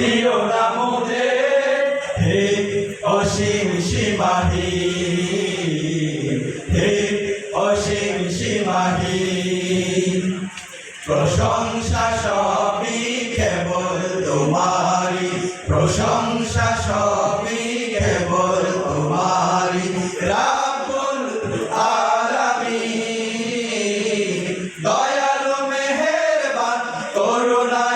দিও না মোরে হে অসীম সীমাহীন, হে অসীম সীমাহীন। প্রশংসা সবই কেবল তোমারি, প্রশংসা সবই কেবল তোমারি। রাব্বুল আলামিন দয়ালু মেহেরবান করুণা